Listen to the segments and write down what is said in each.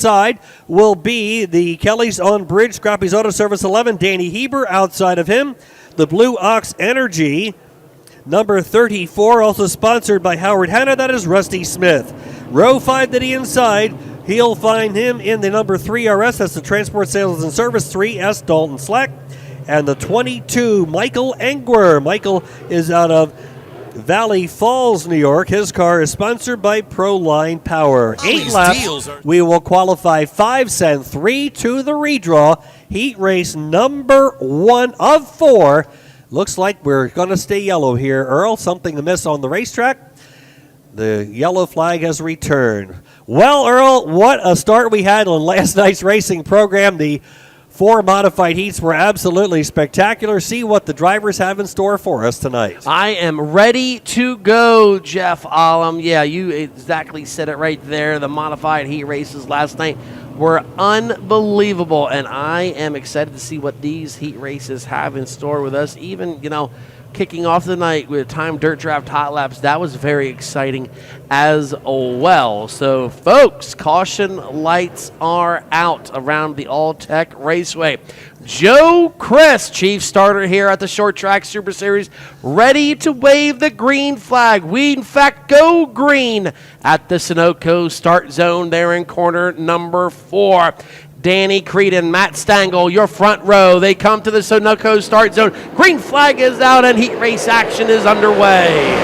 Side will be the Kelly's on Bridge, Scrappy's Auto Service 11, Danny Heber outside of him. The Blue Ox Energy, number 34, also sponsored by Howard Hanna, that is Rusty Smith. Row 5 to the inside, he'll find him in the number 3 RS, that's the Transport Sales and Service 3S, Dalton Slack. And the 22, Michael Engwer. Michael is out of Valley Falls, New York. His car is sponsored by Proline Power. 8 laps. We will qualify 5, send 3 to the redraw. Heat race number 1 of 4. Looks like we're going to stay yellow here, Earl. Something amiss on the racetrack. The yellow flag has returned. Well, Earl, what a start we had on last night's racing program. The 4 modified heats were absolutely spectacular. See what the drivers have in store for us tonight. I am ready to go, Jeff Olam. Yeah, you exactly said it right there. The modified heat races last night were unbelievable, and I am excited to see what these heat races have in store with us. Even, kicking off the night with time dirt draft hot laps, that was very exciting as well. So, folks, caution lights are out around the All-Tech Raceway. Joe Chris, chief starter here at the Short Track Super Series, ready to wave the green flag. We, in fact, go green at the Sunoco start zone there in corner number 4. Danny Creedon, Matt Stangl, your front row. They come to the Sunoco start zone. Green flag is out and heat race action is underway.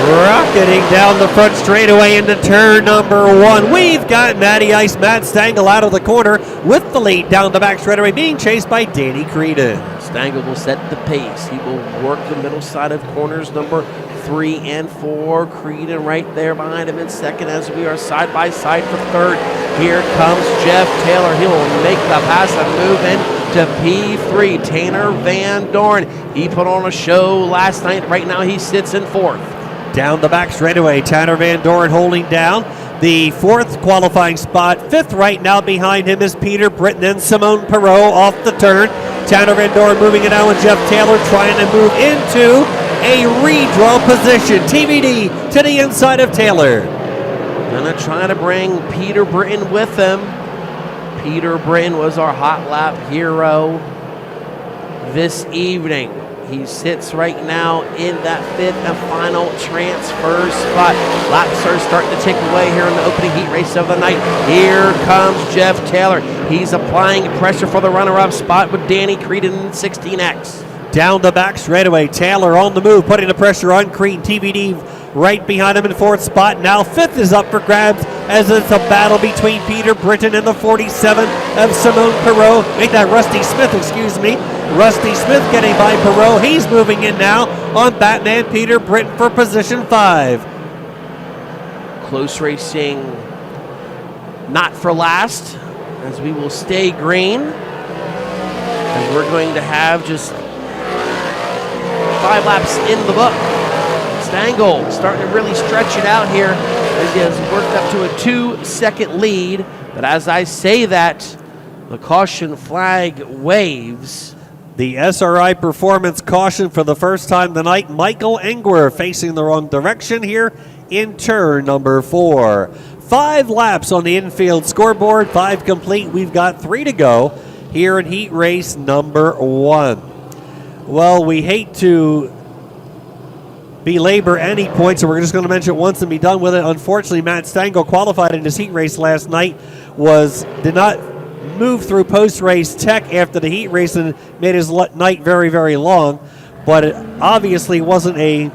Rocketing down the front straightaway into turn number 1. We've got Matty Ice, Matt Stangl out of the corner with the lead down the back straightaway, being chased by Danny Creedon. Stangl will set the pace. He will work the middle side of corners number 3 and 4. Creedon right there behind him in second as we are side by side for third. Here comes Jeff Taylor. He will make the pass and move into P3. Tanner Van Dorn. He put on a show last night. Right now he sits in 4th. Down the back straightaway, Tanner Van Dorn holding down the 4th qualifying spot. 5th right now behind him is Peter Britton and Simone Perot off the turn. Tanner Van Dorn moving it now with Jeff Taylor trying to move into a redraw position. TBD to the inside of Taylor. Gonna try to bring Peter Britton with him. Peter Britton was our hot lap hero this evening. He sits right now in that 5th and final transfer spot. Laps are starting to tick away here in the opening heat race of the night. Here comes Jeff Taylor. He's applying pressure for the runner-up spot with Danny Creedon in 16X. Down the back straightaway, Taylor on the move, putting the pressure on Creedon. TBD right behind him in 4th spot. Now 5th is up for grabs as it's a battle between Peter Britton and the 47 of Simone Perot. Rusty Smith, Rusty Smith getting by Perot. He's moving in now on Batman Peter Britton for position 5. Close racing, not for last, as we will stay green. And we're going to have just 5 laps in the book. Stangl starting to really stretch it out here as he has worked up to a 2-second lead. But as I say that, the caution flag waves. The SRI Performance caution for the first time tonight. Michael Engwer facing the wrong direction here in turn number 4. 5 laps on the infield scoreboard, 5 complete. We've got 3 to go here in heat race number 1. Well, we hate to belabor any points, so we're just going to mention it once and be done with it. Unfortunately, Matt Stangl qualified in his heat race last night, did not move through post-race tech after the heat race and made his night very, very long. But it obviously wasn't a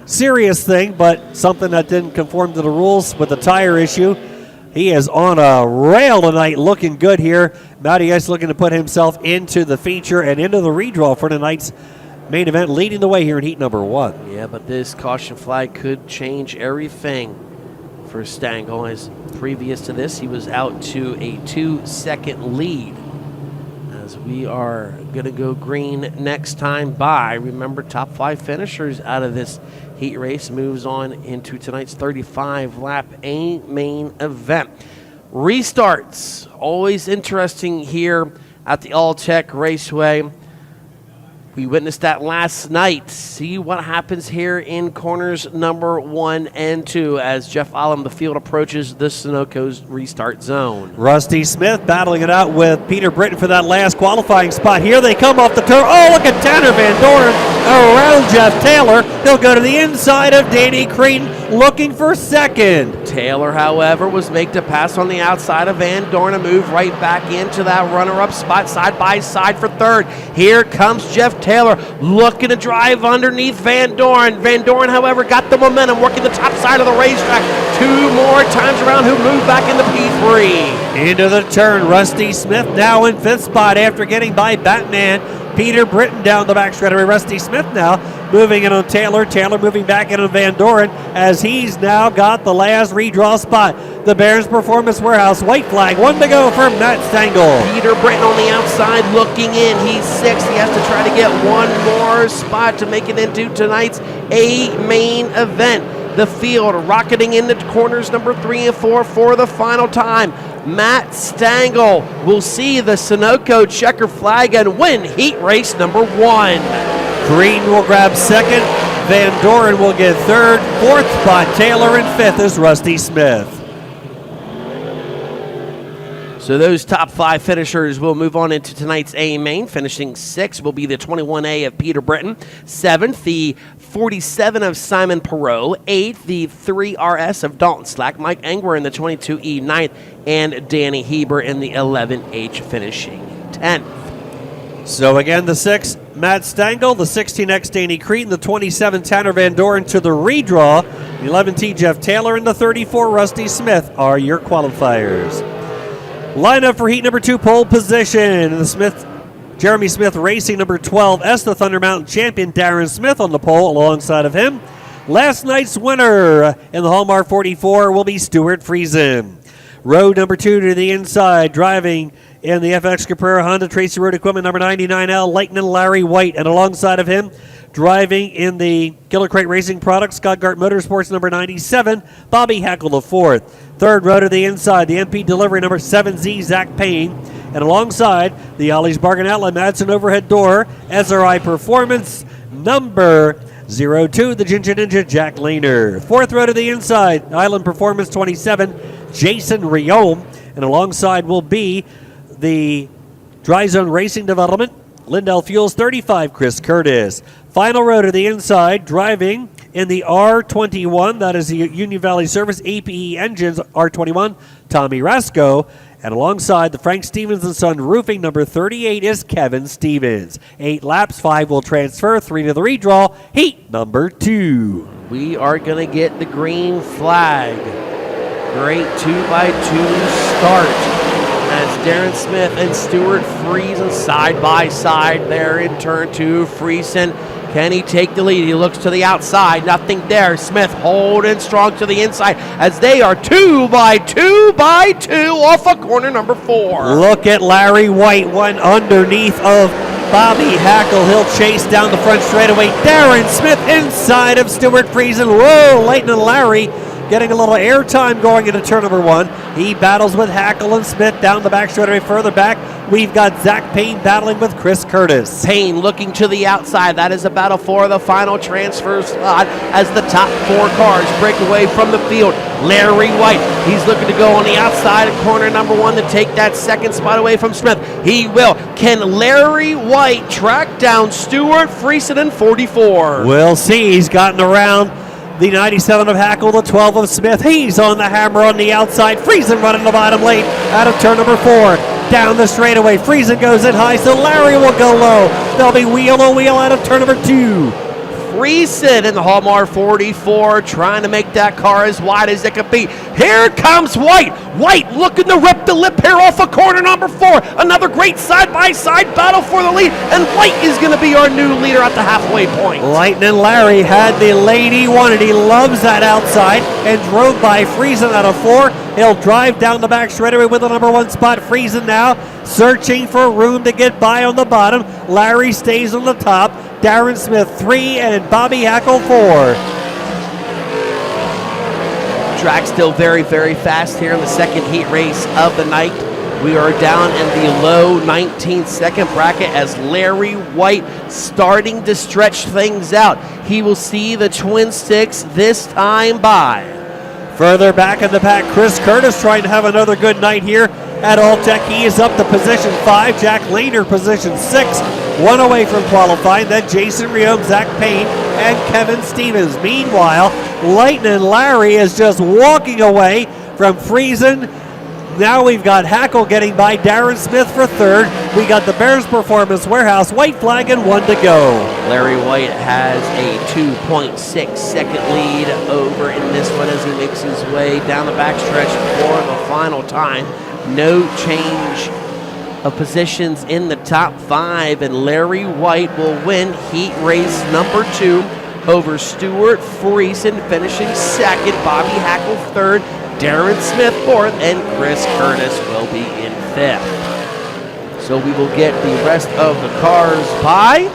serious thing, but something that didn't conform to the rules with the tire issue. He is on a rail tonight, looking good here. Matty Ice looking to put himself into the feature and into the redraw for tonight's main event, leading the way here in heat number 1. Yeah, but this caution flag could change everything for Stangl, as previous to this, he was out to a 2-second lead. As we are going to go green next time by. Remember, top 5 finishers out of this heat race moves on into tonight's 35-lap main event. Restarts, always interesting here at the All-Tech Raceway. We witnessed that last night. See what happens here in corners number 1 and 2 as Jeff Olam, the field, approaches the Sunoco's restart zone. Rusty Smith battling it out with Peter Britton for that last qualifying spot. Here they come off the turn. Oh, look at Tanner Van Doren around Jeff Taylor. He'll go to the inside of Danny Creedon looking for second. Taylor, however, was made to pass on the outside of Van Doren and move right back into that runner-up spot side by side for third. Here comes Jeff Taylor looking to drive underneath Van Doren. Van Doren, however, got the momentum, working the top side of the racetrack 2 more times around, who moved back into P3. Into the turn, Rusty Smith now in 5th spot after getting by Batman Peter Britton down the back straightaway. Rusty Smith now moving in on Taylor. Taylor moving back in on Van Doren as he's now got the last redraw spot. The Bears Performance Warehouse white flag. 1 to go for Matt Stengel. Peter Britton on the outside looking in. He's 6th. He has to try to get 1 more spot to make it into tonight's main event. The field rocketing into corners number 3 and 4 for the final time. Matt Stengel will see the Sunoco checker flag and win heat race number 1. Green will grab 2nd. Van Doren will get 3rd. 4th spot, Taylor, and 5th is Rusty Smith. So those top 5 finishers will move on into tonight's A main. Finishing 6th will be the 21A of Peter Britton. 7th, the 47 of Simon Perot. 8th, the 3RS of Dalton Slack. Mike Engwer in the 22E 9th. And Danny Heber in the 11H finishing 10th. So again, the 6th, Matt Stengel. The 16X, Danny Creedon. The 27, Tanner Van Doren to the redraw. The 11T, Jeff Taylor. And the 34, Rusty Smith are your qualifiers. Lineup for heat number 2, pole position. Jeremy Smith Racing, number 12S, the Thunder Mountain champion, Darren Smith on the pole alongside of him. Last night's winner in the Hallmark 44 will be Stuart Friesen. Row number 2 to the inside, driving in the FX Caprera Honda Tracy Road Equipment number 99L, Leighton and Larry White. And alongside of him, driving in the Killer Crate Racing Products, Scott Gart Motorsports number 97, Bobby Hackle the 4th. Third row to the inside, the MP Delivery number 7Z, Zach Payne. And alongside, the Ollie's Bargain Outlet, Madsen Overhead Door, SRI Performance number 02, the Ginger Ninja, Jack Lehner. Fourth row to the inside, Island Performance 27, Jason Riome. And alongside will be the Dry Zone Racing Development, Lindell Fuels 35, Chris Curtis. Final row to the inside, driving in the R21, that is the Union Valley Service APE Engines R21, Tommy Rasco. And alongside the Frank Stevens & Son Roofing, number 38 is Kevin Stevens. 8 laps, 5 will transfer, 3 to the redraw, heat number 2. We are going to get the green flag. Great 2x2 start as Darren Smith and Stuart Friesen side by side there in turn 2. Friesen, can he take the lead? He looks to the outside, nothing there. Smith holding strong to the inside as they are 2x2 off of corner number 4. Look at Larry White, one underneath of Bobby Hackle. He'll chase down the front straightaway. Darren Smith inside of Stuart Friesen. Whoa, Leighton and Larry getting a little airtime going into turn number 1. He battles with Hackle and Smith down the back straightaway. Further back, we've got Zach Payne battling with Chris Curtis. Payne looking to the outside. That is a battle for the final transfer slot as the top 4 cars break away from the field. Larry White, he's looking to go on the outside of corner number 1 to take that second spot away from Smith. He will. Can Larry White track down Stuart Friesen in 44? We'll see. He's gotten around the 97 of Hackle, the 12 of Smith. He's on the hammer on the outside. Friesen running the bottom lane out of turn number 4. Down the straightaway. Friesen goes in high, so Larry will go low. They'll be wheel-o-wheel out of turn number 2. Friesen in the Hallmark 44 trying to make that car as wide as it could be. Here comes White. White looking to rip the lip here off of corner number 4. Another great side-by-side battle for the lead, and White is going to be our new leader at the halfway point. Leighton and Larry had the lane he wanted. He loves that outside and drove by Friesen out of 4. He'll drive down the back straightaway with the number 1 spot. Friesen now searching for room to get by on the bottom. Larry stays on the top. Darren Smith 3 and Bobby Hackle 4. Track still very, very fast here in the second heat race of the night. We are down in the low 19-second bracket as Larry White starting to stretch things out. He will see the Twin Sticks this time by. Further back in the pack, Chris Curtis trying to have another good night here at All-Tech. He is up to position 5. Jack Lehner, position 6. 1 away from qualifying. Then Jason Riom, Zach Payne, and Kevin Stevens. Meanwhile, Lightning Larry is just walking away from Friesen. Now we've got Hackle getting by Darren Smith for 3rd. We got the Bears Performance Warehouse white flag and 1 to go. Larry White has a 2.6-second lead over in this one as he makes his way down the backstretch for the final time. No change of positions in the top 5, and Larry White will win heat race number 2 over Stuart Friesen, finishing 2nd, Bobby Hackle 3rd, Darren Smith 4th, and Chris Curtis will be in 5th. So we will get the rest of the cars by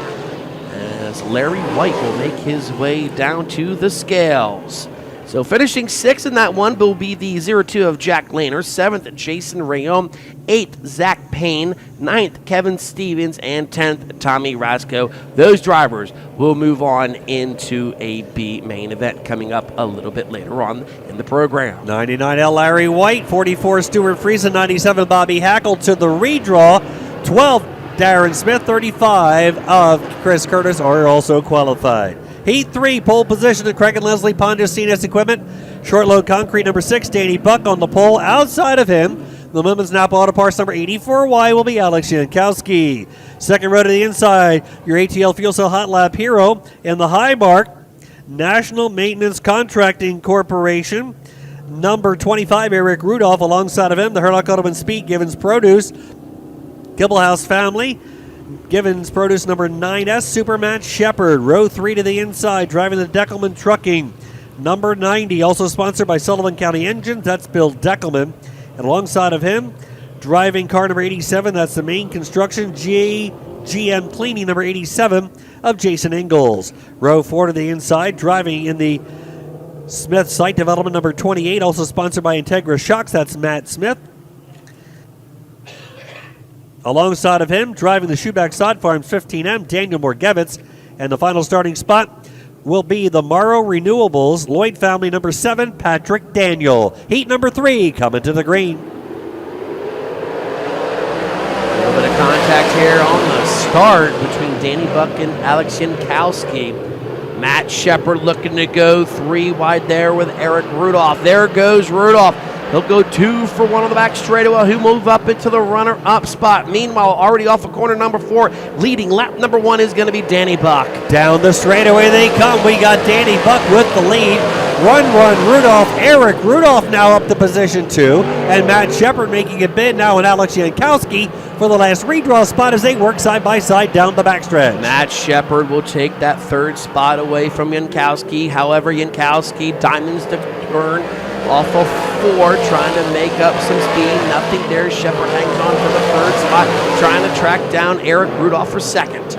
as Larry White will make his way down to the scales. So finishing 6th in that one will be the 02 of Jack Lehner, 7th Jason Rayom, 8th Zach Payne, 9th Kevin Stevens, and 10th Tommy Rasko. Those drivers will move on into a B main event coming up a little bit later on in the program. 99L Larry White, 44 Stuart Friesen, 97 Bobby Hackle to the redraw, 12 Darren Smith, 35 of Chris Curtis are also qualified. Heat 3, pole position to Craig and Leslie Pontus CNS Equipment. Short load concrete number 6, Danny Buck on the pole. Outside of him, the Women's Napa Auto Parts number 84Y will be Alex Jankowski. Second row to the inside, your ATL Fuel Cell Hot Lap hero in the high mark, National Maintenance Contracting Corporation. Number 25, Eric Rudolph. Alongside of him, the Herlock Automan Speed Givens Produce. Kibblehouse Family. Givens Produce number 9S, Superman Shepard. Row 3 to the inside, driving the Deckelman Trucking. Number 90, also sponsored by Sullivan County Engines. That's Bill Deckelman. And alongside of him, driving car number 87, that's the Main Construction GM Cleaning number 87 of Jason Ingalls. Row 4 to the inside, driving in the Smith Site Development number 28, also sponsored by Integra Shocks. That's Matt Smith. Alongside of him, driving the Shoeback Sod Farms 15M, Daniel Morgevitz. And the final starting spot will be the Morrow Renewables, Lloyd Family number 7, Patrick Daniel. Heat number 3 coming to the green. A little bit of contact here on the start between Danny Buck and Alex Jankowski. Matt Shepard looking to go 3 wide there with Eric Rudolph. There goes Rudolph. He'll go 2 for 1 on the back straightaway. He'll move up into the runner-up spot. Meanwhile, already off of corner number 4, leading lap number 1 is going to be Danny Buck. Down the straightaway they come. We got Danny Buck with the lead. Run, Rudolph. Eric Rudolph now up to position 2. And Matt Shepard making a bid now, and Alex Jankowski for the last redraw spot as they work side by side down the backstretch. Matt Shepard will take that 3rd spot away from Jankowski. However, Jankowski diamonds to turn off of 4, trying to make up some speed. Nothing there. Shepard hangs on for the 3rd spot, trying to track down Eric Rudolph for 2nd.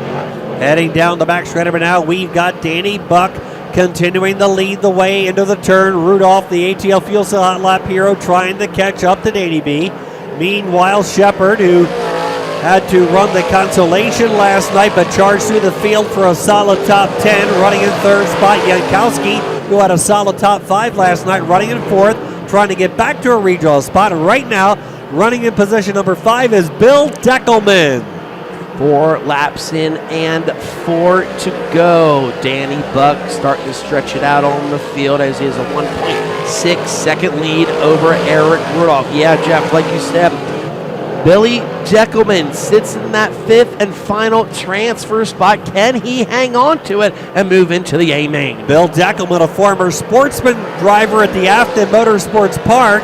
Heading down the back stretch now, we've got Danny Buck continuing to lead the way into the turn. Rudolph, the ATL Fuel Cell Hot Lap hero, trying to catch up to Danny B. Meanwhile, Shepard, who had to run the consolation last night but charged through the field for a solid top 10, running in 3rd spot. Jankowski, who had a solid top 5 last night, running in 4th, trying to get back to a redraw spot. And right now, running in position number 5 is Bill Deckelman. 4 laps in and 4 to go. Danny Buck starting to stretch it out on the field as he has a 1.6-second lead over Eric Rudolph. Yeah, Jeff, like you said, Billy Deckelman sits in that 5th and final transfer spot. Can he hang on to it and move into the A main? Bill Deckelman, a former Sportsman driver at the Afton Motorsports Park,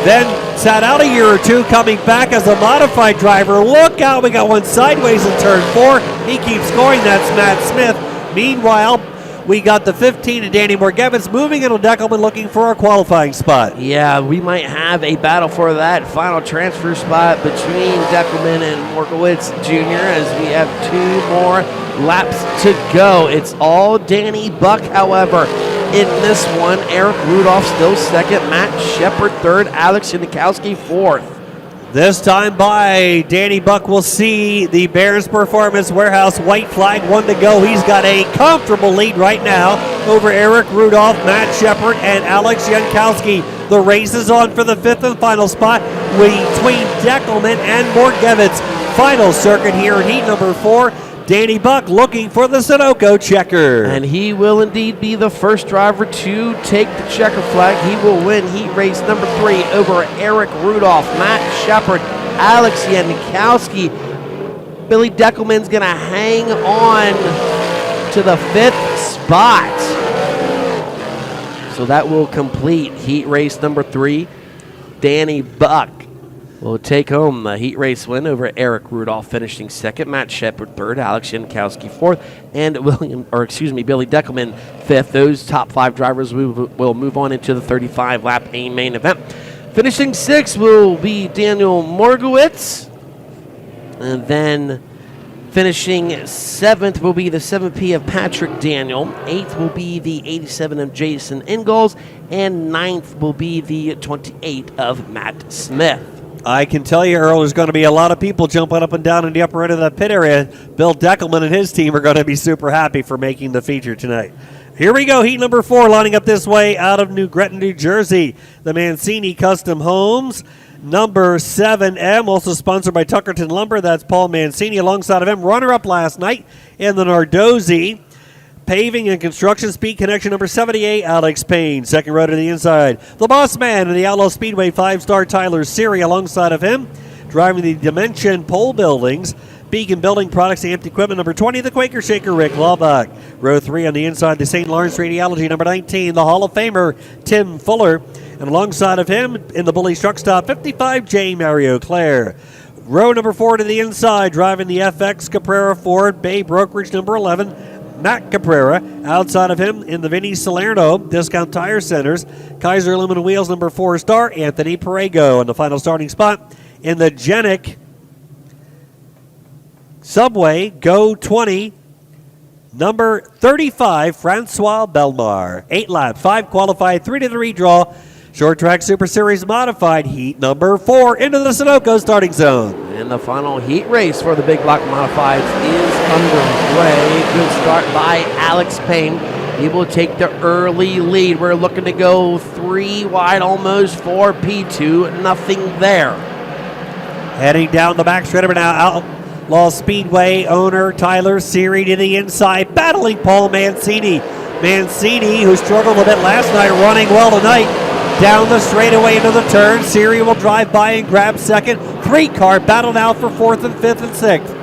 then sat out a year or 2, coming back as a modified driver. Look out, we got one sideways in turn 4. He keeps going, that's Matt Smith. Meanwhile, we got the 15 to Danny Morgevitz moving into Deckelman looking for a qualifying spot. Yeah, we might have a battle for that final transfer spot between Deckelman and Morgowitz Jr. as we have 2 more laps to go. It's all Danny Buck, however. In this one, Eric Rudolph still 2nd, Matt Shepard 3rd, Alex Jankowski 4th. This time by, Danny Buck will see the Bears Performance Warehouse white flag, 1 to go. He's got a comfortable lead right now over Eric Rudolph, Matt Shepard, and Alex Jankowski. The race is on for the 5th and final spot between Deckelman and Morgevitz. Final circuit here in heat number 4. Danny Buck looking for the Sunoco checker. And he will indeed be the first driver to take the checker flag. He will win heat race number 3 over Eric Rudolph, Matt Shepard, Alex Jankowski. Billy Deckelman's going to hang on to the 5th spot. So that will complete heat race number 3. Danny Buck will take home the heat race win over Eric Rudolph, finishing 2nd, Matt Shepard 3rd, Alex Jankowski 4th, and Billy Deckelman 5th. Those top 5 drivers will move on into the 35-lap main event. Finishing 6th will be Daniel Morgowitz, and then finishing 7th will be the 7P of Patrick Daniel. 8th will be the 87 of Jason Ingalls, and 9th will be the 28 of Matt Smith. I can tell you, Earl, there's going to be a lot of people jumping up and down in the upper end of that pit area. Bill Deckelman and his team are going to be super happy for making the feature tonight. Here we go, heat number 4, lining up this way out of New Gretna, New Jersey. The Mancini Custom Homes, number 7M, also sponsored by Tuckerton Lumber. That's Paul Mancini alongside of him. Runner-up last night in the Nardozzi. Paving and Construction Speed Connection number 78, Alex Payne. Second row to the inside. The Boss Man in the Outlaw Speedway 5-star Tyler Seary alongside of him. Driving the Dimension Pole Buildings. Beacon Building Products and Amped Equipment number 20, the Quaker Shaker, Rick Laubach. Row 3 on the inside, the St. Lawrence Radiology number 19, the Hall of Famer, Tim Fuller. And alongside of him in the Bully Truck Stop, 55, J. Mario Clare. Row number 4 to the inside, driving the FX Caprera Ford, Bay Brokerage number 11, Matt Caprera. Outside of him in the Vinnie Salerno Discount Tire Centers, Kaiser Aluminum Wheels number 4-star, Anthony Perego. And the final starting spot in the Genic Subway Go 20, number 35, Francois Belmar. 8 laps, 5 qualified, 3 to the redraw. Short Track Super Series Modified heat number 4 into the Sunoco starting zone. And the final heat race for the Big Block Modifieds is underway. Good start by Alex Payne. He will take the early lead. We're looking to go 3 wide almost for P2. Nothing there. Heading down the back straight now, Outlaw Speedway owner Tyler Seary to the inside, battling Paul Mancini. Mancini, who struggled a bit last night, running well tonight. Down the straightaway into the turn. Seary will drive by and grab second. 3-car battle now for 4th and 5th and 6th.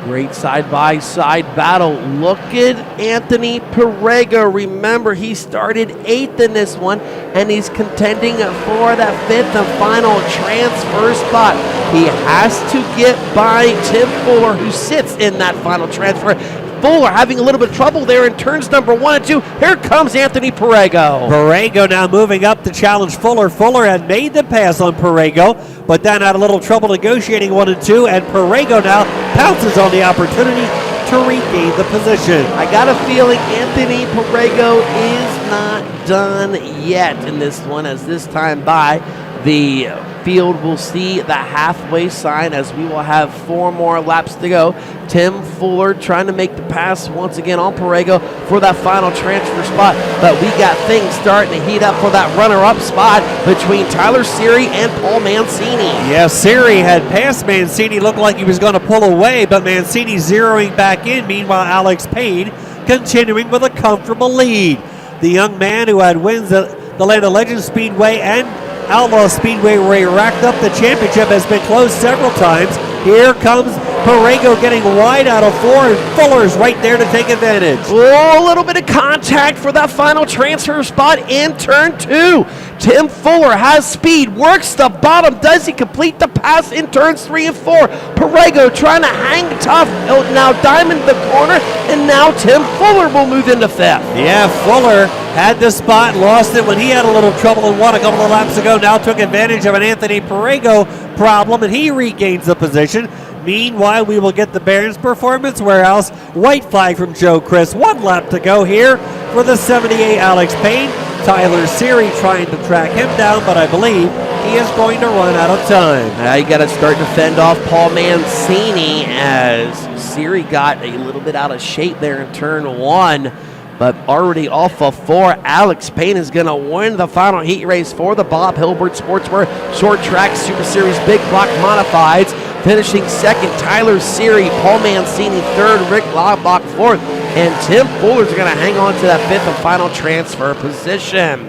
Great side-by-side battle. Look at Anthony Perego. Remember, he started 8th in this one, and he's contending for that 5th and final transfer spot. He has to get by Tim Fuller, who sits in that final transfer. Fuller having a little bit of trouble there in turns number 1 and 2. Here comes Anthony Perego. Perego now moving up to challenge Fuller. Fuller had made the pass on Perego, but then had a little trouble negotiating 1 and 2, and Perego now pounces on the opportunity to regain the position. I got a feeling Anthony Perego is not done yet in this one, as this time by the field will see the halfway sign as we will have 4 more laps to go. Tim Fuller trying to make the pass once again on Perego for that final transfer spot, but we got things starting to heat up for that runner-up spot between Tyler Seary and Paul Mancini. Yes, Seary had passed Mancini, looked like he was going to pull away, but Mancini zeroing back in. Meanwhile, Alex Payne continuing with a comfortable lead. The young man who had wins at the Land of Legends Speedway and Outlaw Speedway, where he racked up the championship, has been close several times. Here comes Perego getting wide out of 4, and Fuller's right there to take advantage. Oh, a little bit of contact for that final transfer spot in turn 2. Tim Fuller has speed, works the bottom. Does he complete the pass in turns 3 and 4? Perego trying to hang tough. Now Diamond the corner, and now Tim Fuller will move into 5th. Yeah, Fuller had the spot, lost it when he had a little trouble and won a couple of laps ago. Now took advantage of an Anthony Perego problem, and he regains the position. Meanwhile, we will get the Barron's Performance Warehouse white flag from Joe Chris. 1 lap to go here for the 78 Alex Payne. Tyler Seary trying to track him down, but I believe he is going to run out of time. Now you got to start to fend off Paul Mancini as Siri got a little bit out of shape there in turn 1, but already off of 4. Alex Payne is going to win the final heat race for the Bob Hilbert Sportswear Short Track Super Series Big Block Modifieds. Finishing second, Tyler Siri, Paul Mancini third, Rick Laubach fourth, and Tim Fuller's going to hang on to that fifth and final transfer position.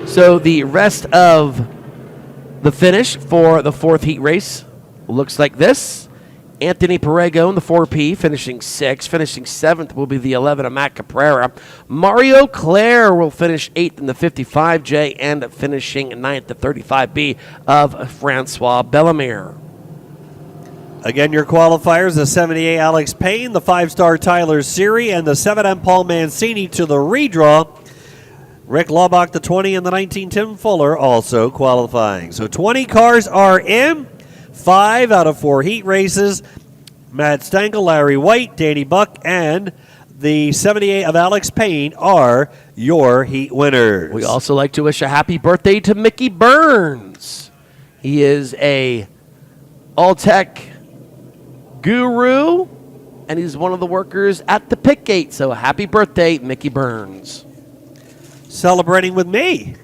So the rest of the finish for the fourth heat race looks like this. Anthony Perego in the 4P, finishing 6th. Finishing 7th will be the 11 of Matt Caprera. Mario Claire will finish 8th in the 55J and finishing 9th, the 35B of Francois Bellemere. Again, your qualifiers, the 78 Alex Payne, the 5-star Tyler Siri, and the 7M Paul Mancini to the redraw. Rick Laubach, the 20, and the 19 Tim Fuller also qualifying. So 20 cars are in. 5 out of 4 heat races. Matt Stengel, Larry White, Danny Buck, and the 78 of Alex Payne are your heat winners. We also like to wish a happy birthday to Mickey Burns. He is a all-tech guru, and he's one of the workers at the pit gate. So happy birthday, Mickey Burns. Celebrating with me.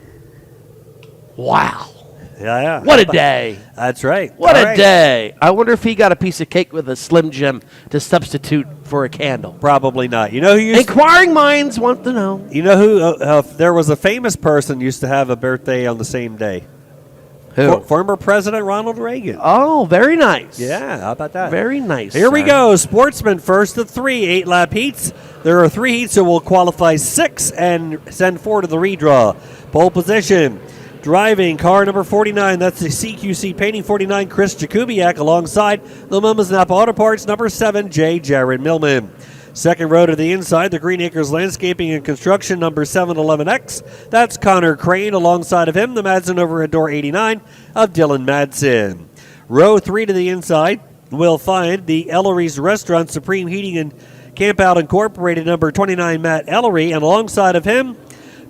Wow. Yeah. What a day. That's right. What a day. I wonder if he got a piece of cake with a Slim Jim to substitute for a candle. Probably not. You know who used Inquiring minds want to know. You know who? There was a famous person used to have a birthday on the same day. Who? Former President Ronald Reagan. Oh, very nice. Yeah, how about that? Very nice. Here we go. Sportsman first to 3 8-lap heats. There are 3 heats, so we'll qualify 6 and send 4 to the redraw. Pole position. Driving car number 49, that's the CQC Painting 49, Chris Jakubiak, alongside the Millman's Napa Auto Parts number 7, J. Jared Millman. Second row to the inside, the Green Acres Landscaping and Construction number 711X. That's Connor Crane, alongside of him, the Madsen overhead door 89 of Dylan Madsen. Row 3 to the inside, we'll find the Ellery's Restaurant Supreme Heating and Campout Incorporated number 29, Matt Ellery, and alongside of him,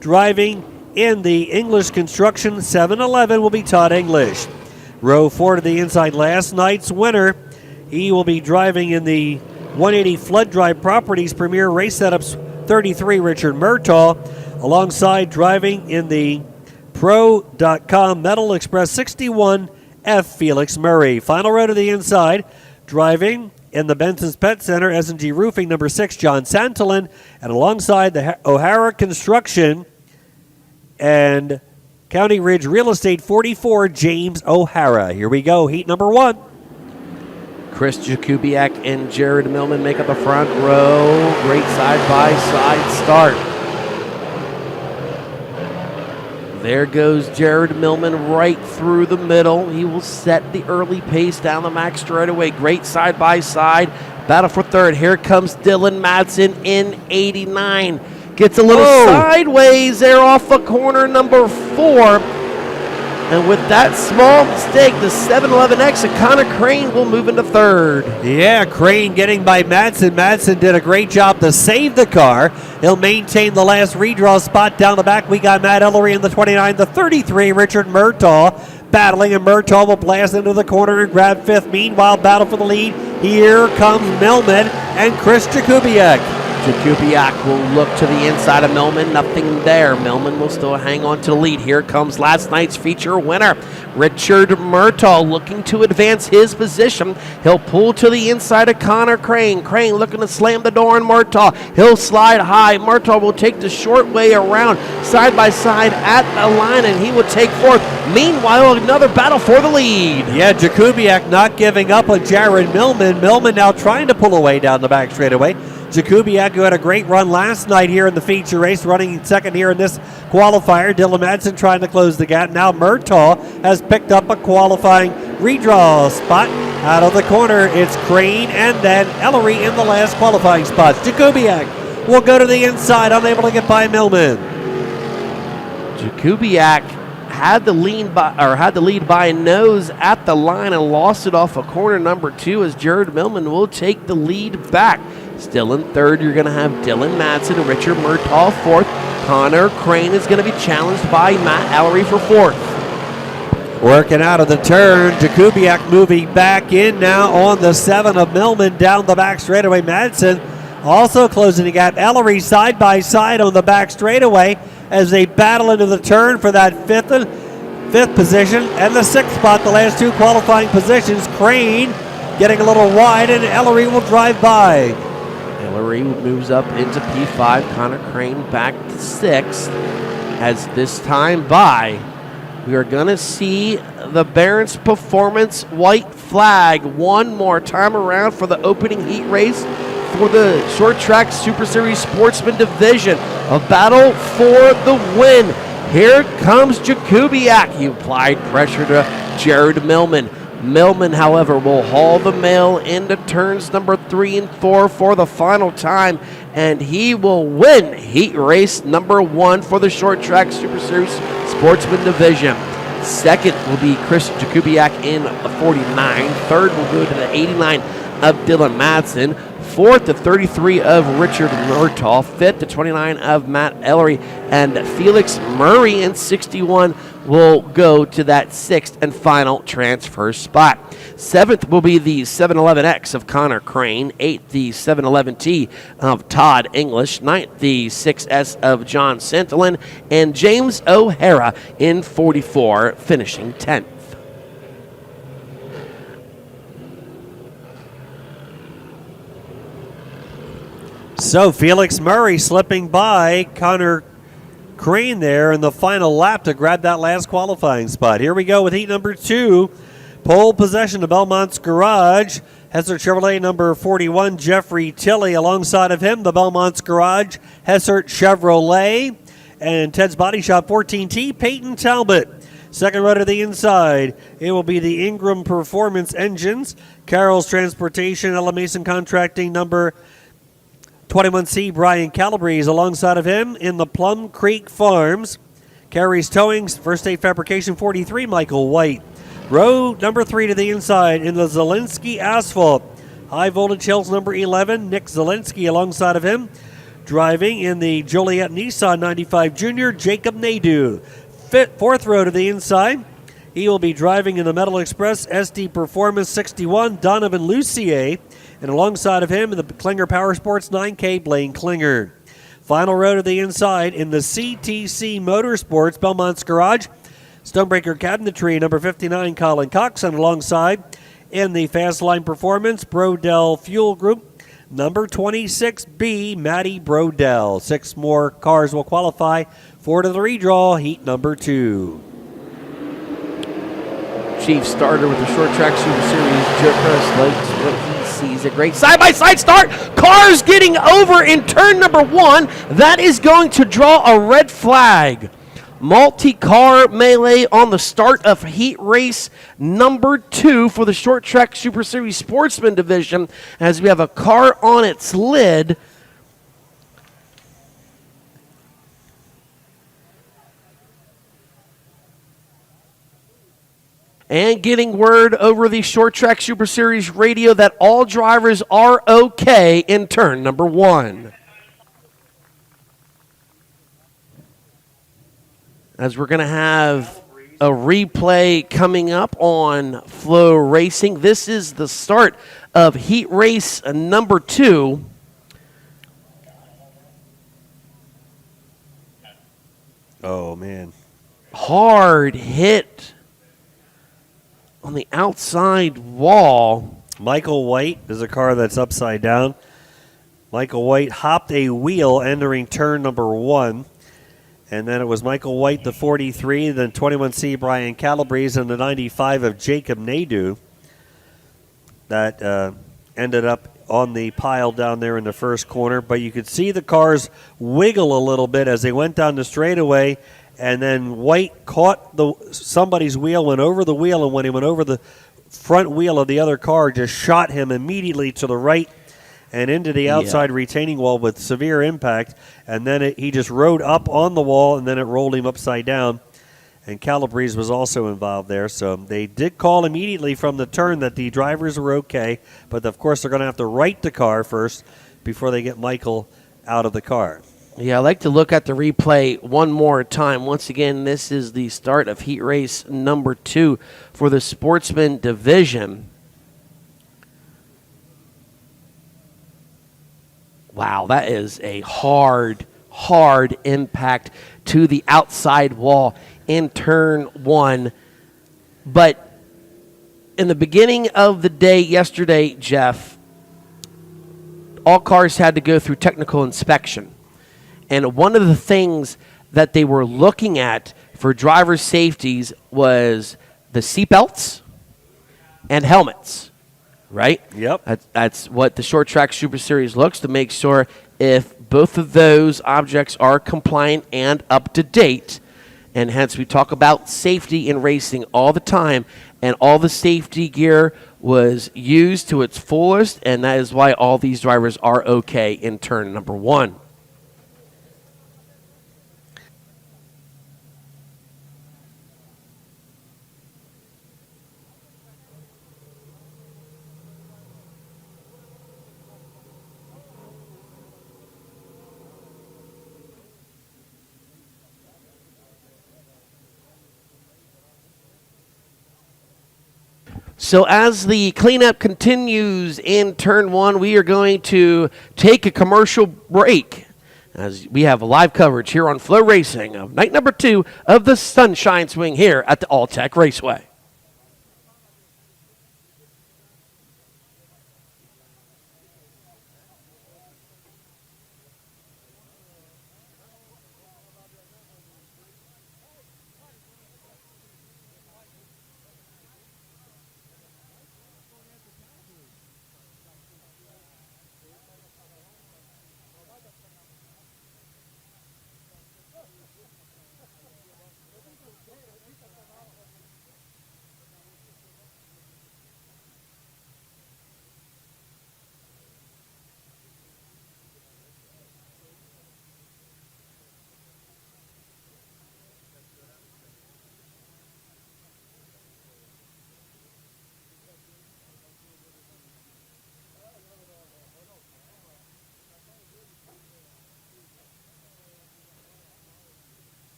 driving in the English Construction 711 will be Todd English. Row 4 to the inside, last night's winner. He will be driving in the 180 Flood Drive Properties Premier Race Setups 33, Richard Murtaugh, alongside driving in the Pro.com Metal Express 61, F. Felix Murray. Final row to the inside, driving in the Benson's Pet Center, S&G Roofing number 6, John Santolin, and alongside the O'Hara Construction and County Ridge Real Estate 44, James O'Hara. Here we go, heat number 1. Chris Jakubiak and Jared Millman make up the front row. Great side-by-side start. There goes Jared Millman right through the middle. He will set the early pace down the max straightaway. Great side-by-side. Battle for third. Here comes Dylan Madsen in 89. Gets a little sideways there off of corner number 4. And with that small mistake, the 711X of Connor Crane will move into third. Yeah, Crane getting by Madsen. Madsen did a great job to save the car. He'll maintain the last redraw spot down the back. We got Matt Ellery in the 29, the 33, Richard Murtaugh battling, and Murtaugh will blast into the corner and grab 5th. Meanwhile, battle for the lead. Here comes Millman and Chris Jakubiak. Jakubiak will look to the inside of Millman. Nothing there. Millman will still hang on to the lead. Here comes last night's feature winner, Richard Murtaugh, looking to advance his position. He'll pull to the inside of Connor Crane. Crane looking to slam the door on Murtaugh. He'll slide high. Murtaugh will take the short way around, side by side at the line, and he will take 4th. Meanwhile, another battle for the lead. Yeah, Jakubiak not giving up on Jared Millman. Millman now trying to pull away down the back straightaway. Jakubiak, who had a great run last night here in the feature race, running second here in this qualifier. Dylan Madsen trying to close the gap. Now Murtaugh has picked up a qualifying redraw spot. Out of the corner, it's Crane and then Ellery in the last qualifying spots. Jakubiak will go to the inside, unable to get by Millman. Jakubiak had the lead by a nose at the line and lost it off of corner number 2 as Jared Millman will take the lead back. Still in third, you're going to have Dylan Madsen and Richard Murtaugh 4th. Connor Crane is going to be challenged by Matt Ellery for 4th. Working out of the turn, Jakubiak moving back in now on the 7 of Millman down the back straightaway. Madsen also closing the gap. Ellery side by side on the back straightaway as they battle into the turn for that fifth position and the 6th spot, the last 2 qualifying positions. Crane getting a little wide, and Ellery will drive by. Ellery moves up into P5. Connor Crane back to 6th. As this time by, we are going to see the Barron's Performance white flag one more time around for the opening heat race for the Short Track Super Series Sportsman Division. A battle for the win. Here comes Jakubiak. He applied pressure to Jared Millman. Millman, however, will haul the mail into turns number 3 and 4 for the final time, and he will win heat race number 1 for the Short Track Super Series Sportsman Division. Second will be Chris Jakubiak in 49. Third will go to the 89 of Dylan Madsen. Fourth to 33 of Richard Murtaugh. Fifth to 29 of Matt Ellery. And Felix Murray in 61 will go to that 6th and final transfer spot. 7th will be the 711X of Connor Crane. 8th, the 711T of Todd English. 9th, the 6S of John Santillan. And James O'Hara in 44, finishing 10th. So Felix Murray slipping by Connor Crane there in the final lap to grab that last qualifying spot. Here we go with heat number 2. Pole possession to Belmont's Garage. Hessert Chevrolet number 41, Jeffrey Tilley. Alongside of him, the Belmont's Garage, Hessert Chevrolet. And Ted's Body Shop 14T, Peyton Talbot. Second row to the inside, it will be the Ingram Performance Engines. Carroll's Transportation, Ella Mason Contracting number 21C, Brian Calabrese. Alongside of him in the Plum Creek Farms, Carrie's Towing, First State Fabrication 43, Michael White. Row number 3 to the inside in the Zielinski Asphalt, High Voltage Hills number 11, Nick Zielinski. Alongside of him, driving in the Joliet Nissan 95 Junior, Jacob Nadeau. Fourth row to the inside, he will be driving in the Metal Express SD Performance 61, Donovan Lucier. And alongside of him in the Klinger Power Sports 9K, Blaine Klinger. Final row to the inside in the CTC Motorsports, Belmont's Garage, Stonebreaker Cabinetry, number 59, Colin Cox. And alongside in the Fast Line Performance, Brodell Fuel Group, number 26B, Matty Brodell. 6 more cars will qualify for the redraw, heat number 2. Chief starter with the Short Track Super Series. Joe Curtis likes what he sees. A great side-by-side start. Cars getting over in turn number 1. That is going to draw a red flag. Multi-car melee on the start of heat race number 2 for the Short Track Super Series Sportsman Division, as we have a car on its lid. And getting word over the Short Track Super Series radio that all drivers are okay in turn number 1. As we're going to have a replay coming up on FloRacing. This is the start of heat race number 2. Oh, man. Hard hit on the outside wall. Michael White is a car that's upside down. Michael White hopped a wheel entering turn number 1. And then it was Michael White, the 43, then 21C Brian Calabrese, and the 95 of Jacob Nadeau that ended up on the pile down there in the first corner. But you could see the cars wiggle a little bit as they went down the straightaway. And then White caught somebody's wheel, went over the wheel, and when he went over the front wheel of the other car, just shot him immediately to the right and into the outside retaining wall with severe impact. And then he just rode up on the wall, and then it rolled him upside down. And Calabrese was also involved there. So they did call immediately from the turn that the drivers were okay. But, of course, they're going to have to right the car first before they get Michael out of the car. Yeah, I like to look at the replay one more time. Once again, this is the start of heat race number 2 for the Sportsman division. Wow, that is a hard impact to the outside wall in turn 1. But in the beginning of the day yesterday, Jeff, all cars had to go through technical inspection. And one of the things that they were looking at for driver safeties was the seatbelts and helmets, right? Yep. That's what the Short Track Super Series looks to make sure if both of those objects are compliant and up to date. And hence we talk about safety in racing all the time, and all the safety gear was used to its fullest, and that is why all these drivers are okay in turn number 1. So as the cleanup continues in turn 1, we are going to take a commercial break as we have live coverage here on FloRacing of night number 2 of the Sunshine Swing here at the All-Tech Raceway.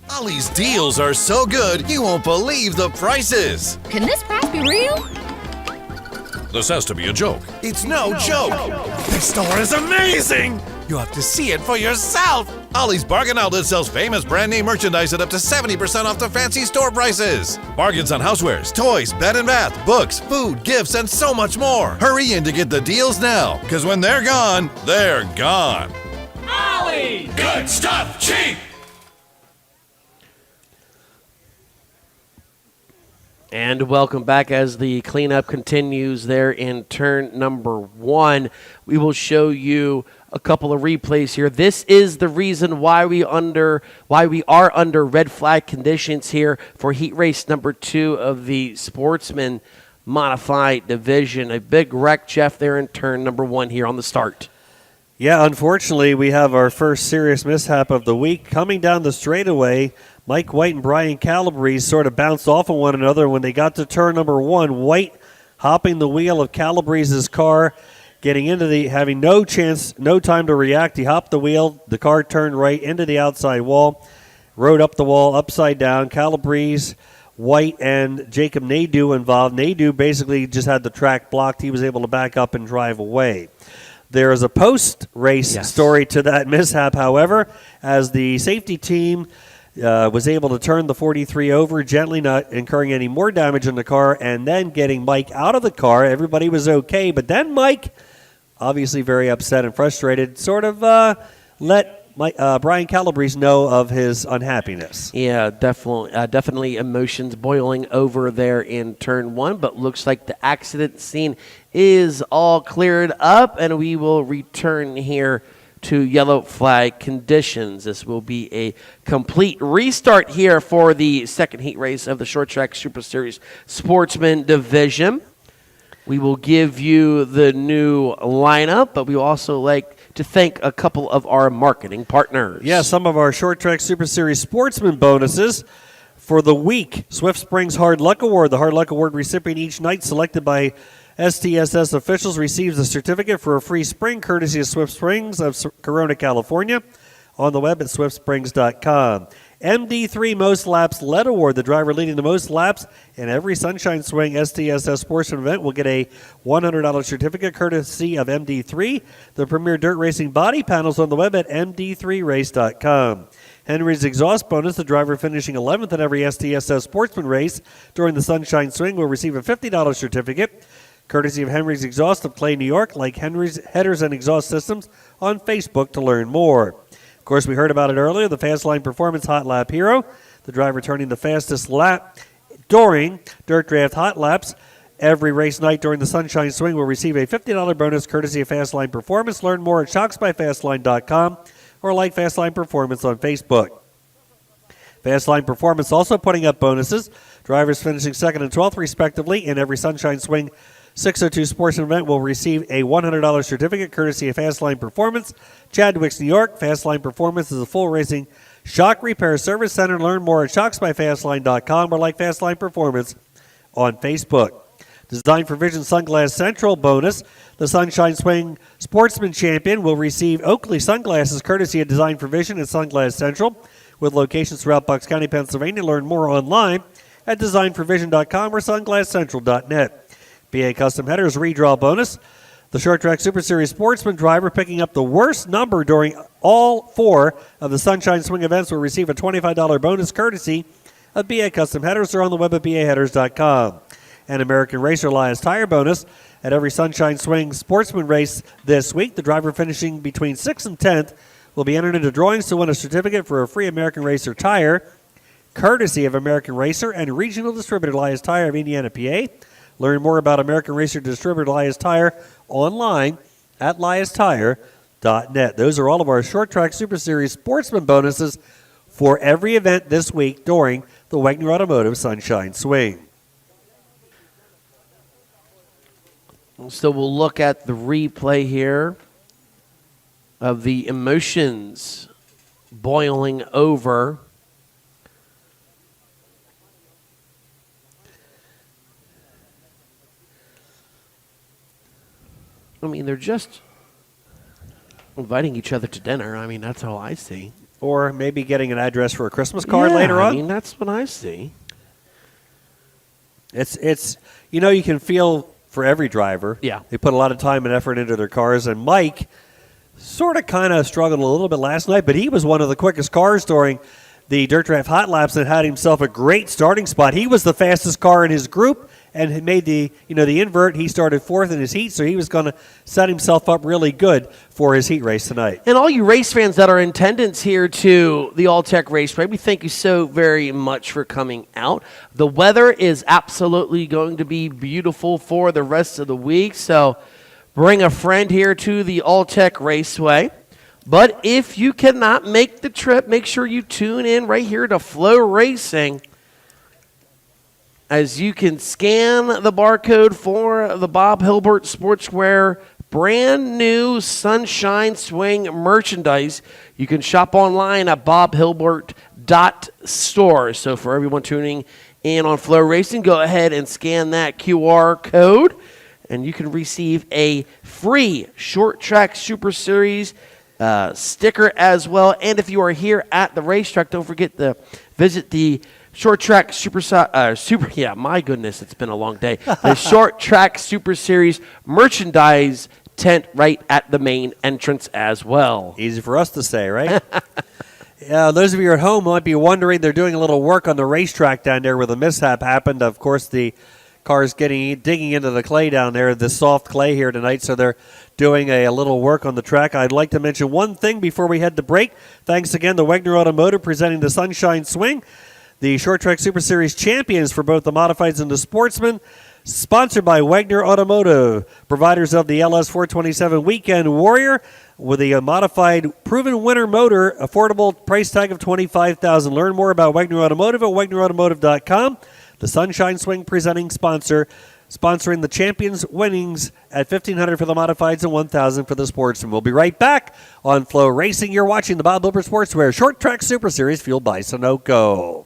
Ollie's deals are so good, you won't believe the prices. Can this price be real? This has to be a joke. It's no joke. This store is amazing. You have to see it for yourself. Ollie's Bargain Outlet sells famous brand name merchandise at up to 70% off the fancy store prices. Bargains on housewares, toys, bed and bath, books, food, gifts, and so much more. Hurry in to get the deals now, because when they're gone, they're gone. Ollie! Good stuff, cheap! And welcome back as the cleanup continues there in turn number 1. We will show you a couple of replays here. This is the reason why we are under red flag conditions here for heat race number 2 of the Sportsman Modified Division. A big wreck, Jeff, there in turn number 1 here on the start. Yeah, unfortunately, we have our first serious mishap of the week. Coming down the straightaway, Mike White and Brian Calabrese sort of bounced off of one another when they got to turn number 1. White hopping the wheel of Calabrese's car, getting into having no time to react. He hopped the wheel, the car turned right into the outside wall, rode up the wall upside down. Calabrese, White, and Jacob Nadeau involved. Nadeau basically just had the track blocked. He was able to back up and drive away. There is a post-race story to that mishap, however, as the safety team was able to turn the 43 over gently, not incurring any more damage in the car, and then getting Mike out of the car. Everybody was okay, but then Mike, obviously very upset and frustrated, sort of let Brian Calabrese know of his unhappiness. Yeah, definitely emotions boiling over there in turn 1, but looks like the accident scene is all cleared up, and we will return here to yellow flag conditions. This will be a complete restart here for the second heat race of the Short Track Super Series Sportsman Division. We will give you the new lineup, but we will also like to thank a couple of our marketing partners. Yeah, some of our Short Track Super Series Sportsman bonuses for the week. Swift Springs Hard Luck Award. The Hard Luck Award recipient each night selected by STSS officials receives a certificate for a free spring courtesy of Swift Springs of Corona, California, on the web at swiftsprings.com. MD3 Most Laps Led Award. The driver leading the most laps in every Sunshine Swing STSS Sportsman event will get a $100 certificate courtesy of MD3. The premier dirt racing body panels on the web at md3race.com. Henry's Exhaust Bonus. The driver finishing 11th in every STSS Sportsman race during the Sunshine Swing will receive a $50 certificate courtesy of Henry's Exhaust of Clay, New York. Like Henry's Headers and Exhaust Systems on Facebook to learn more. Of course, we heard about it earlier, the Fastline Performance Hot Lap Hero, the driver turning the fastest lap during Dirt Draft Hot Laps. Every race night during the Sunshine Swing will receive a $50 bonus courtesy of Fastline Performance. Learn more at shocksbyfastline.com or like Fastline Performance on Facebook. Fastline Performance also putting up bonuses. Drivers finishing 2nd and 12th, respectively, in every Sunshine Swing 602 Sportsman event will receive a $100 certificate courtesy of Fastline Performance, Chadwick's, New York. Fastline Performance is a full racing shock repair service center. Learn more at shocksbyfastline.com or like Fastline Performance on Facebook. Design for Vision Sunglass Central bonus. The Sunshine Swing Sportsman Champion will receive Oakley sunglasses courtesy of Design for Vision and Sunglass Central with locations throughout Bucks County, Pennsylvania. Learn more online at designforvision.com or sunglasscentral.net. BA Custom Headers redraw bonus. The Short Track Super Series Sportsman driver picking up the worst number during all 4 of the Sunshine Swing events will receive a $25 bonus courtesy of BA Custom Headers or on the web at baheaders.com. And American Racer Elias Tire bonus. At every Sunshine Swing Sportsman race this week, the driver finishing between 6th and 10th will be entered into drawings to win a certificate for a free American Racer tire, courtesy of American Racer and regional distributor Elias Tire of Indiana, PA. Learn more about American Racer distributor Elias Tire online at liastire.net. Those are all of our Short Track Super Series Sportsman bonuses for every event this week during the Wegner Automotive Sunshine Swing. So we'll look at the replay here of the emotions boiling over. I mean, they're just inviting each other to dinner. I mean, that's all I see. Or maybe getting an address for a Christmas card later on. I mean, that's what I see. It's you can feel for every driver. Yeah. They put a lot of time and effort into their cars. And Mike sort of kind of struggled a little bit last night, but he was one of the quickest cars during the Dirt Draft Hot Laps and had himself a great starting spot. He was the fastest car in his group and had made the invert. He started fourth in his heat, so he was going to set himself up really good for his heat race tonight. And all you race fans that are in attendance here to the All-Tech Raceway, we thank you so very much for coming out. The weather is absolutely going to be beautiful for the rest of the week, so bring a friend here to the All-Tech Raceway. But if you cannot make the trip, make sure you tune in right here to FloRacing, as you can scan the barcode for the Bob Hilbert Sportswear brand new Sunshine Swing merchandise. You can shop online at bobhilbert.store. So for everyone tuning in on FloRacing, go ahead and scan that QR code, and you can receive a free Short Track Super Series sticker as well. And if you are here at the racetrack, don't forget to visit the Short Track my goodness, it's been a long day. The Short Track Super Series merchandise tent right at the main entrance as well. Easy for us to say, right? Those of you at home might be wondering, they're doing a little work on the racetrack down there where the mishap happened. Of course, the car's digging into the clay down there, the soft clay here tonight, so they're doing a little work on the track. I'd like to mention one thing before we head to break. Thanks again to Wegner Automotive presenting the Sunshine Swing, the Short Track Super Series champions for both the Modifieds and the Sportsman, sponsored by Wegner Automotive, providers of the LS 427 Weekend Warrior with a modified proven winner motor, affordable price tag of $25,000. Learn more about Wegner Automotive at wegnerautomotive.com. The Sunshine Swing presenting sponsor, sponsoring the champions winnings at $1,500 for the Modifieds and $1,000 for the Sportsman. We'll be right back on FloRacing. You're watching the Bob Hilbert Sportswear Short Track Super Series fueled by Sunoco.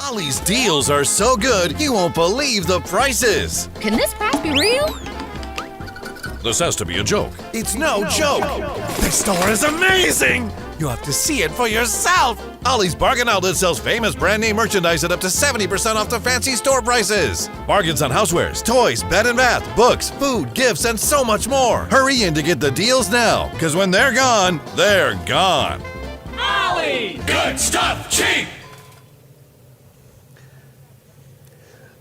Ollie's deals are so good, you won't believe the prices. Can this price be real? This has to be a joke. It's no joke. This store is amazing. You have to see it for yourself. Ollie's Bargain Outlet sells famous brand name merchandise at up to 70% off the fancy store prices. Bargains on housewares, toys, bed and bath, books, food, gifts, and so much more. Hurry in to get the deals now, because when they're gone, they're gone. Ollie! Good stuff, cheap!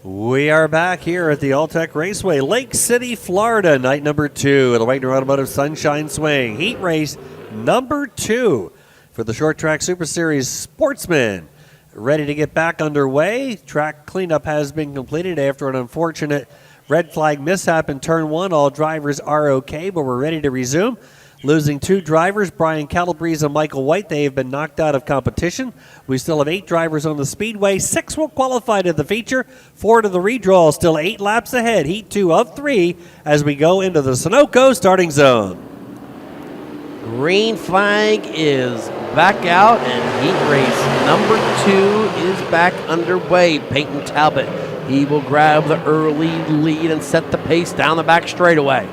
We are back here at the Alltech Raceway, Lake City, Florida, night number 2 of the Wagner Automotive Sunshine Swing. Heat race number 2 for the Short Track Super Series Sportsman. Ready to get back underway. Track cleanup has been completed after an unfortunate red flag mishap in turn 1. All drivers are okay, but we're ready to resume. Losing 2 drivers, Brian Calabrese and Michael White. They have been knocked out of competition. We still have 8 drivers on the speedway. 6 will qualify to the feature. 4 to the redraw. Still 8 laps ahead. Heat 2 of 3 as we go into the Sunoco starting zone. Green flag is back out, and heat race number 2 is back underway. Peyton Talbot, he will grab the early lead and set the pace down the back straightaway.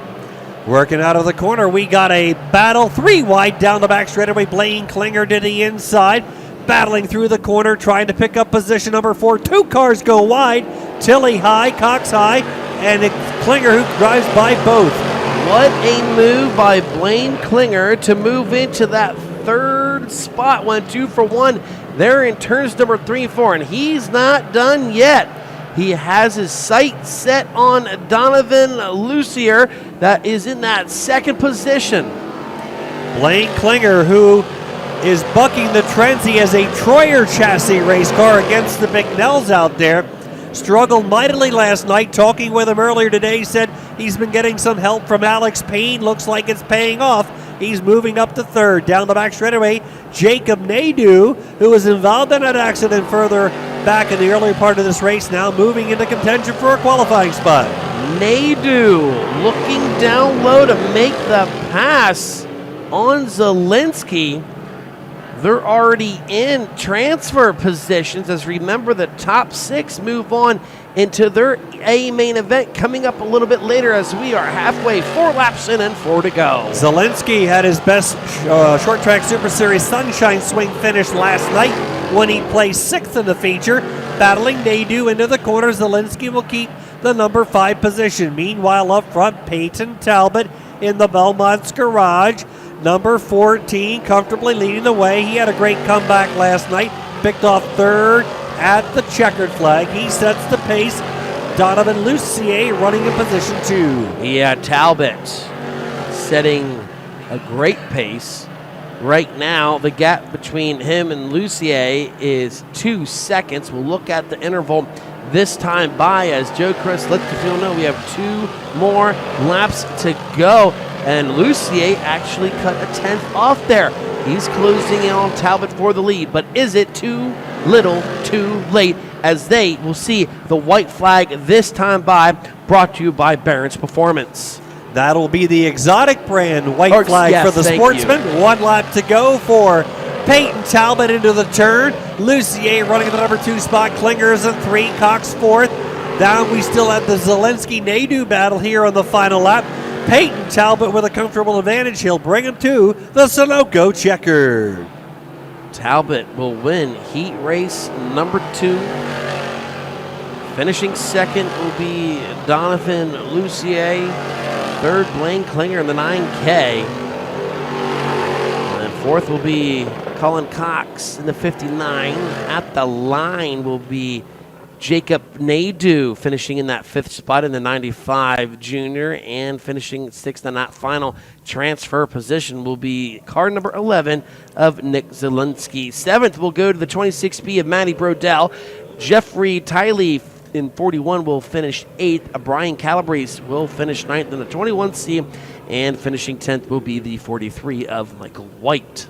Working out of the corner, we got a battle 3 wide down the back straightaway. Blaine Klinger to the inside, battling through the corner, trying to pick up position number 4. 2 cars go wide, Tilley high, Cox high, and it's Klinger who drives by both. What a move by Blaine Klinger to move into that 3rd spot. Went 2 for 1 there in turns number 3 and 4, and he's not done yet. He has his sight set on Donovan Lucier that is in that 2nd position. Blaine Klinger, who is bucking the trends. He has a Troyer chassis race car against the McNells out there. Struggled mightily last night. Talking with him earlier today, he said he's been getting some help from Alex Payne. Looks like it's paying off. He's moving up to 3rd. Down the back straightaway, Jacob Nadeau, who was involved in an accident further back in the earlier part of this race, now moving into contention for a qualifying spot. Nadeau looking down low to make the pass on Zielinski. They're already in transfer positions, as remember the top 6 move on into their A main event coming up a little bit later, as we are halfway, 4 laps in and 4 to go. Zielinski had his best Short Track Super Series Sunshine Swing finish last night when he placed 6th in the feature. Battling Nadeau into the corner, Zielinski will keep the number 5 position. Meanwhile, up front, Peyton Talbot in the Belmont's garage. Number 14 comfortably leading the way. He had a great comeback last night. Picked off 3rd at the checkered flag. He sets the pace. Donovan Lucier running in position 2. Yeah, Talbot setting a great pace. Right now, the gap between him and Lucier is 2 seconds. We'll look at the interval this time by as Joe Chris lets the field know we have 2 more laps to go. And Lucier actually cut a 10th off there. He's closing in on Talbot for the lead, but is it too little, too late, as they will see the white flag this time by, brought to you by Barron's Performance. That'll be the exotic brand white flag for the Sportsman. 1 lap to go for Peyton Talbot into the turn. Lucier running in the number 2 spot. Klinger's in 3, Cox 4th. Down we still have the Zielinski-Nadeau battle here on the final lap. Peyton Talbot with a comfortable advantage. He'll bring him to the Sunoco checkered. Talbot will win heat race number 2. Finishing 2nd will be Donovan Lucier. 3rd, Blaine Klinger in the 9K. And 4th will be Colin Cox in the 59. At the line will be Jacob Nadeau, finishing in that 5th spot in the 95 junior, and finishing 6th in that final transfer position will be car number 11 of Nick Zielinski. 7th will go to the 26B of Matty Brodell. Jeffrey Tiley in 41 will finish 8th. Brian Calabrese will finish 9th in the 21C, and finishing 10th will be the 43 of Michael White.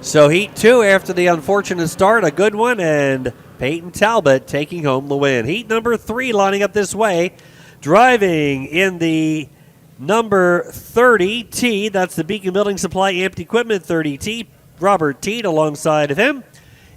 So heat 2 after the unfortunate start, a good one, and Peyton Talbot taking home the win. Heat number 3 lining up this way. Driving in the number 30T, that's the Beacon Building Supply Amped Equipment 30T. Robert Teed alongside of him.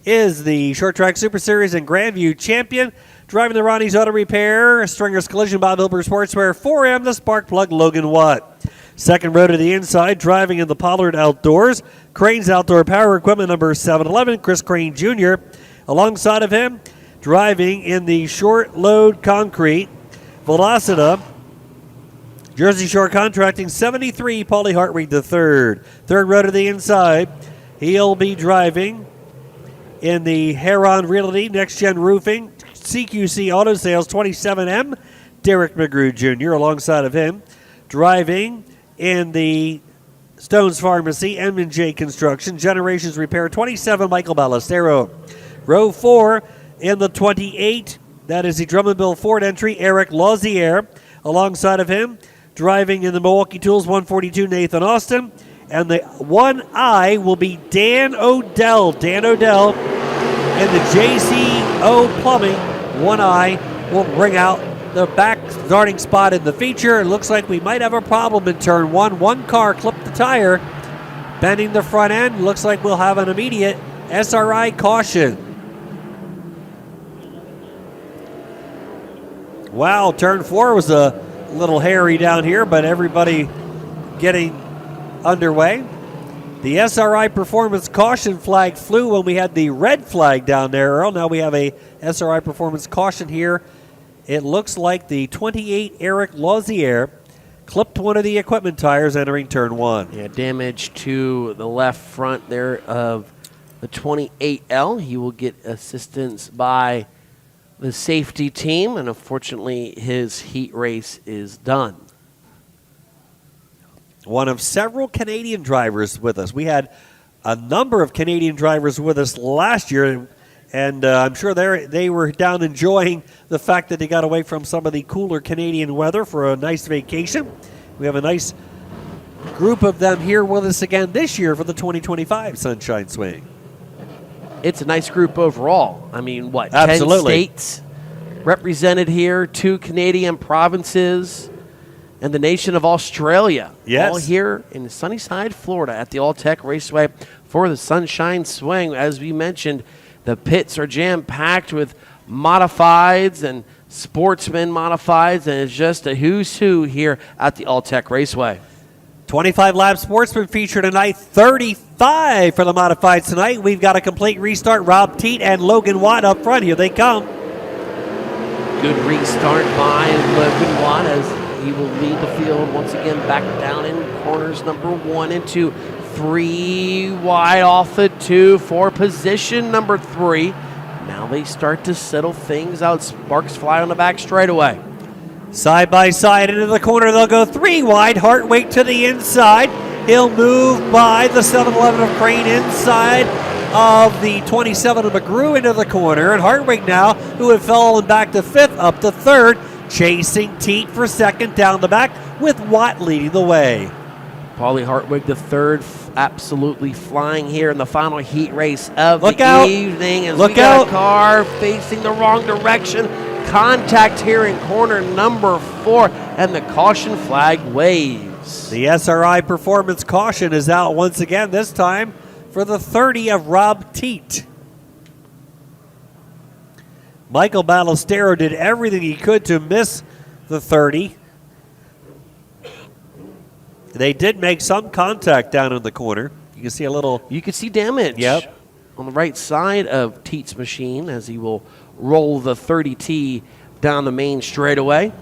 is the Short Track Super Series and Grandview champion. Driving the Ronnie's Auto Repair, Stringer's Collision, Bob Hilber Sportswear, 4M, the Spark Plug, Logan Watt. Second row to the inside, driving in the Pollard Outdoors, Crane's Outdoor Power Equipment, number 711, Chris Crane Jr. Alongside of him, driving in the Short Load Concrete, Velocita, Jersey Shore Contracting, 73, Paulie Hartwig III. Third row to the inside, he'll be driving in the Heron Realty, Next Gen Roofing, CQC Auto Sales, 27M, Derek McGrew Jr. Alongside of him, driving in the Stones Pharmacy, M&J Construction, Generations Repair, 27, Michael Ballestero. Row 4 in the 28, that is the Drummondville Ford entry, Eric Lausier. Alongside of him, driving in the Milwaukee Tools, 142, Nathan Austin. And the 1I will be Dan Odell. Dan Odell in the JCO Plumbing. 1I will bring out the back starting spot in the feature. It looks like we might have a problem in turn one. One car clipped the tire, bending the front end. Looks like we'll have an immediate SRI caution. Wow, turn 4 was a little hairy down here, but everybody getting underway. The SRI Performance Caution flag flew when we had the red flag down there, Earl. Now we have a SRI Performance Caution here. It looks like the 28 Eric Lausier clipped one of the equipment tires entering turn 1. Yeah, damage to the left front there of the 28L. He will get assistance by the safety team, and unfortunately his heat race is done. One of several Canadian drivers with us. We had a number of Canadian drivers with us last year, and I'm sure they were down enjoying the fact that they got away from some of the cooler Canadian weather for a nice vacation. We have a nice group of them here with us again this year for the 2025 Sunshine Swing. It's a nice group overall. I mean, what, Absolutely. 10 states represented here, 2 Canadian provinces, and the nation of Australia. Yes. All here in Sunnyside, Florida at the All-Tech Raceway for the Sunshine Swing. As we mentioned, the pits are jam-packed with modifieds and Sportsman modifieds, and it's just a who's who here at the All-Tech Raceway. 25-lap Sportsman feature tonight, 35 for the modifieds tonight. We've got a complete restart. Rob Teat and Logan Watt up front. Here they come. Good restart by Logan Watt as he will lead the field once again back down in corners number 1 and 2. 3 wide off the 2 for position number 3. Now they start to settle things out. Sparks fly on the back straightaway. Side by side into the corner. They'll go 3 wide. Hartwig to the inside. He'll move by the 7-11 of Crane inside of the 27 of McGrew into the corner. And Hartwig now, who had fallen back to 5th, up to 3rd. Chasing Teat for 2nd down the back with Watt leading the way. Paulie Hartwig the 3rd, absolutely flying here in the final heat race of Look the out. evening. As Look we got out. a car facing the wrong direction. Contact here in corner number 4, and the caution flag waves. The SRI Performance Caution is out once again, this time for the 30 of Rob Teat. Michael Ballestero did everything he could to miss the 30. They did make some contact down in the corner. You can see a little. You can see damage on the right side of Teat's machine as he will roll the 30T down the main straightaway.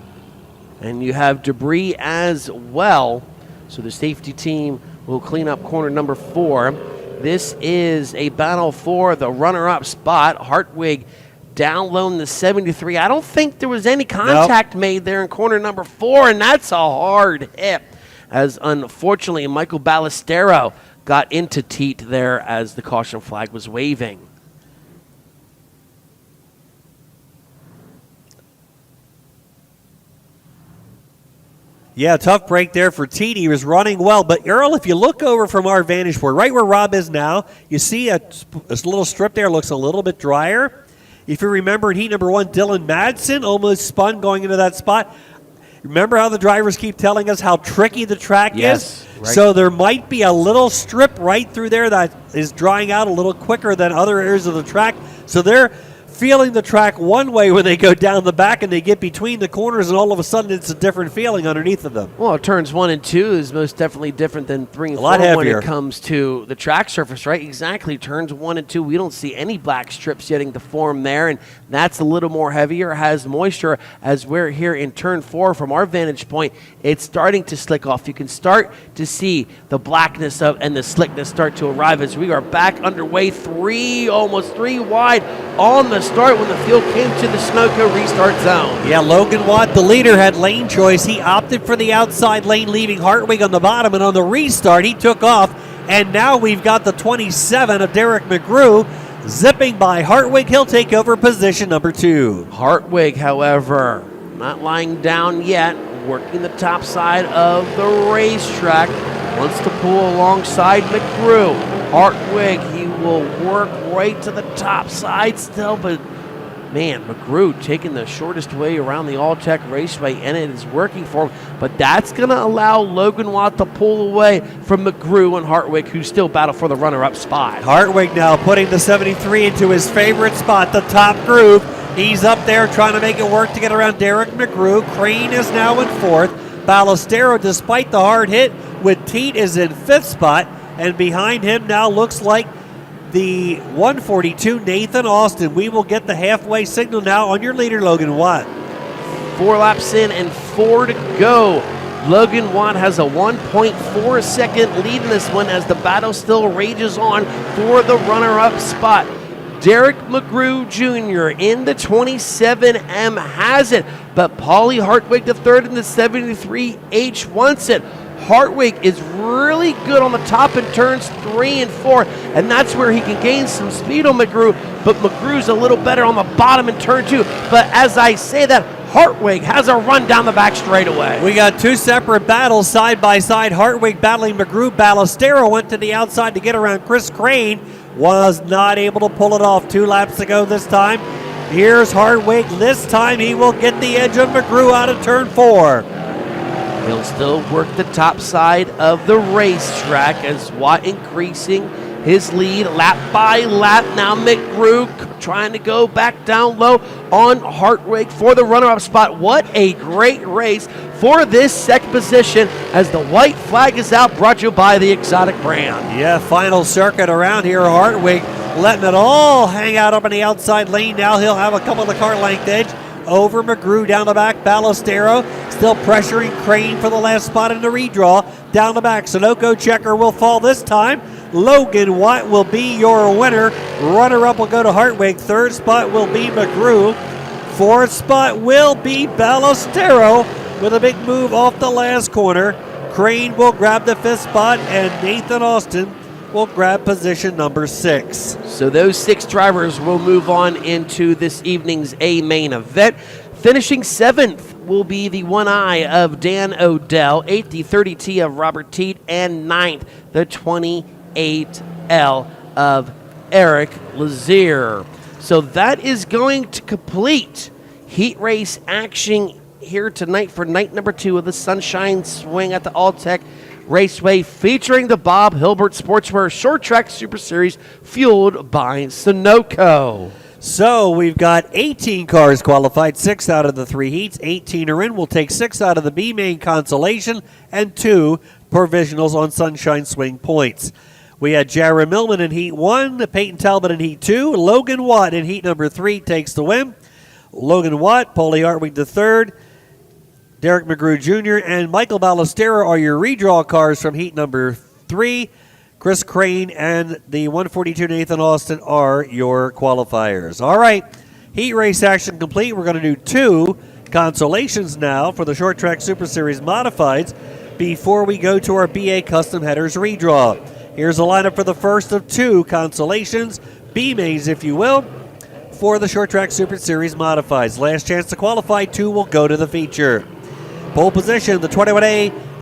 And you have debris as well. So the safety team will clean up corner number 4. This is a battle for the runner-up spot. Hartwig down low in the 73. I don't think there was any contact made there in corner number 4, and that's a hard hit. As unfortunately, Michael Ballestero got into Teat there as the caution flag was waving. Yeah, tough break there for Teat. He was running well. But, Earl, if you look over from our vantage point, right where Rob is now, you see a little strip there looks a little bit drier. If you remember in heat number 1, Dylan Madsen almost spun going into that spot. Remember how the drivers keep telling us how tricky the track Yes, is? right. So there might be a little strip right through there that is drying out a little quicker than other areas of the track. So they're feeling the track one way when they go down the back and they get between the corners, and all of a sudden it's a different feeling underneath of them. Well, turns 1 and 2 is most definitely different than 3 and 4 lot when heavier. it comes to the track surface, right? Exactly. Turns 1 and 2, we don't see any black strips getting to form there, and that's a little more heavier, has moisture. As we're here in turn 4, from our vantage point, it's starting to slick off. You can start to see the blackness of and the slickness start to arrive as we are back underway, almost three wide on the start when the field came to the Sunoco restart zone. Yeah, Logan Watt, the leader, had lane choice. He opted for the outside lane, leaving Hartwig on the bottom, and on the restart, he took off. And now we've got the 27 of Derek McGrew zipping by Hartwig. He'll take over position number 2. Hartwig, however, not lying down yet, working the top side of the racetrack, wants to pull alongside McGrew. Hartwig, he will work right to the top side still, but man, McGrew taking the shortest way around the All-Tech Raceway, and it is working for him. But that's going to allow Logan Watt to pull away from McGrew and Hartwig, who still battle for the runner-up spot. Hartwig now putting the 73 into his favorite spot, the top groove. He's up there trying to make it work to get around Derek McGrew. Crane is now in 4th. Ballestero, despite the hard hit with Teat, is in 5th spot. And behind him now looks like the 142, Nathan Austin. We will get the halfway signal now on your leader, Logan Watt. 4 laps in and 4 to go. Logan Watt has a 1.4 second lead in this one as the battle still rages on for the runner-up spot. Derek McGrew Jr. in the 27M has it, but Paulie Hartwig the third in the 73H wants it. Hartwig is really good on the top in turns 3 and 4, and that's where he can gain some speed on McGrew, but McGrew's a little better on the bottom in turn 2. But as I say that, Hartwig has a run down the back straightaway. We got 2 separate battles side by side. Hartwig battling McGrew. Ballestero went to the outside to get around Chris Crane. Was not able to pull it off 2 laps ago this time. Here's Hartwig. This time he will get the edge of McGrew out of turn 4. He'll still work the top side of the racetrack as Watt increasing his lead lap by lap. Now McGrew trying to go back down low on Hartwig for the runner-up spot. What a great race for this second position as the white flag is out, brought to you by the Exotic brand. Yeah, final circuit around here. Hartwig letting it all hang out up in the outside lane. Now he'll have a couple of the car length edge over McGrew down the back. Ballestero still pressuring Crane for the last spot in the redraw. Down the back, Sunoco checker will fall this time. Logan Watt will be your winner. Runner-up will go to Hartwig. 3rd spot will be McGrew. 4th spot will be Ballestero with a big move off the last corner. Crane will grab the 5th spot, and Nathan Austin will grab position number 6. So those 6 drivers will move on into this evening's A main event. Finishing 7th will be the 1I of Dan Odell, 8th the 30T of Robert Teat, and 9th the 28L of Eric Lazier. So that is going to complete heat race action here tonight for night number 2 of the Sunshine Swing at the All-Tech Raceway, featuring the Bob Hilbert Sportswear Short Track Super Series, fueled by Sunoco. So we've got 18 cars qualified, 6 out of the 3 heats. 18 are in. We'll take 6 out of the B main consolation and 2 provisionals on Sunshine Swing points. We had Jared Millman in Heat 1, Peyton Talbot in Heat 2, Logan Watt in Heat number 3 takes the win. Logan Watt, Paulie Hartwig III, Derek McGrew Jr., and Michael Ballestero are your redraw cars from Heat number 3. Chris Crane and the 142 Nathan Austin are your qualifiers. All right, heat race action complete. We're going to do 2 consolations now for the Short Track Super Series Modifieds before we go to our BA Custom Headers redraw. Here's a lineup for the first of 2 consolations, B-mains if you will, for the Short Track Super Series Modifieds. Last chance to qualify, 2 will go to the feature. Pole position, the 21A